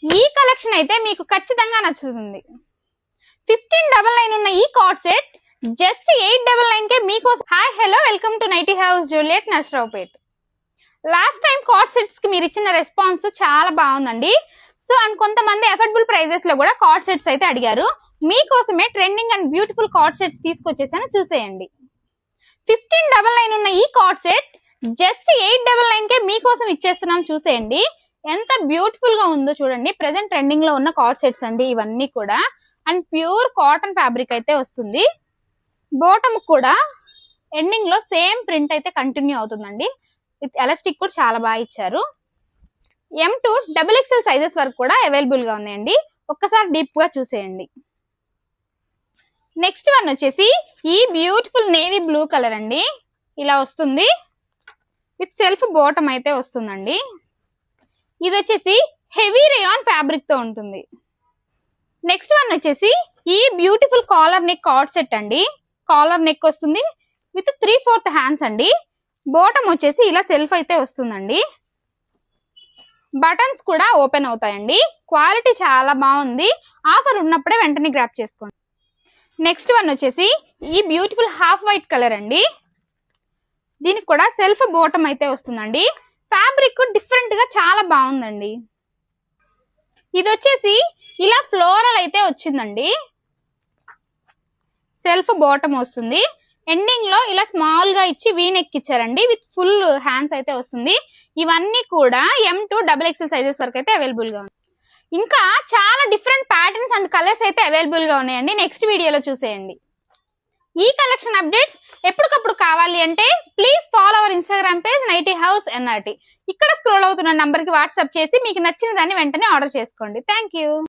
ఈ కలెక్షన్ అయితే మీకు ఖచ్చితంగా నచ్చుతుంది. 1599 ఉన్న ఈ కార్డ్ సెట్ జస్ట్ 899 కే మీకోసం. Hi hello welcome to Nighty House Juliet Narasaraopet. Last time card sets కి మీరు ఇచ్చిన రెస్పాన్స్ చాలా బాగుందండి. సో అండ్ కొంతమంది అఫోర్డబుల్ ప్రైజెస్ లో కూడా కార్డ్ సెట్స్ అయితే అడిగారు. మీకోసమే trending and beautiful card sets తీసుకొచ్చేసాను, చూసేయండి. 1599 ఉన్న ఈ కార్డ్ సెట్ జస్ట్ 899 కే మీకోసం ఇచ్చేస్తున్నాం, చూసేయండి. ఎంత బ్యూటిఫుల్ గా ఉందో చూడండి. ప్రెసెంట్ ట్రెండింగ్ లో ఉన్న కార్డ్ సెట్స్ అండి ఇవన్నీ కూడా. అండ్ ప్యూర్ కాటన్ ఫ్యాబ్రిక్ అయితే వస్తుంది. బాటమ్ కూడా ఎండింగ్ లో సేమ్ ప్రింట్ అయితే కంటిన్యూ అవుతుందండి. విత్ ఎలాస్టిక్ కూడా చాలా బాగా ఇచ్చారు. M2 XXL సైజెస్ వరకు కూడా అవైలబుల్ గా ఉన్నాయండి. ఒక్కసారి డీప్ గా చూసేయండి. నెక్స్ట్ వన్ వచ్చేసి ఈ బ్యూటిఫుల్ నేవీ బ్లూ కలర్ అండి. ఇలా వస్తుంది విత్ సెల్ఫ్ బాటమ్ అయితే వస్తుందండి. ఇది వచ్చేసి హెవీ రేయాన్ ఫ్యాబ్రిక్ తో ఉంటుంది. నెక్స్ట్ వన్ వచ్చేసి ఈ beautiful collar neck card set అండి. కాలర్ నెక్ వస్తుంది విత్ 3/4 హ్యాండ్స్ అండి. బాటమ్ వచ్చేసి ఇలా సెల్ఫ్ అయితే వస్తుందండి. బటన్స్ కూడా ఓపెన్ అవుతాయండి. క్వాలిటీ చాలా బాగుంది. ఆఫర్ ఉన్నప్పుడే వెంటనే గ్రాప్ చేసుకోండి. నెక్స్ట్ వన్ వచ్చేసి ఈ బ్యూటిఫుల్ హాఫ్ వైట్ కలర్ అండి. దీనికి కూడా సెల్ఫ్ బాటమ్ అయితే వస్తుందండి. ఫ్యాబ్రిక్ డిఫరెంట్ గా చాలా బాగుందండి. ఇది వచ్చేసి ఇలా ఫ్లోరల్ అయితే వచ్చిందండి. సెల్ఫ్ బాటమ్ వస్తుంది. ఎండింగ్ లో ఇలా స్మాల్ గా ఇచ్చి వీ నెక్ ఇచ్చారండి. విత్ ఫుల్ హ్యాండ్స్ అయితే వస్తుంది. ఇవన్నీ కూడా M2 XXL సైజెస్ వరకు అయితే అవైలబుల్ గా ఉంది. ఇంకా చాలా డిఫరెంట్ ప్యాటర్న్స్ అండ్ కలర్స్ అయితే అవైలబుల్ గా ఉన్నాయండి. నెక్స్ట్ వీడియోలో చూసేయండి. ఈ కలెక్షన్ అప్డేట్స్ ఎప్పటికప్పుడు కావాలి అంటే please follow our Instagram page nighty house NRT. ఇక్కడ స్క్రోల్ అవుతున్న నంబర్ కి వాట్సాప్ చేసి మీకు నచ్చిన దాన్ని వెంటనే ఆర్డర్ చేసుకోండి. Thank you.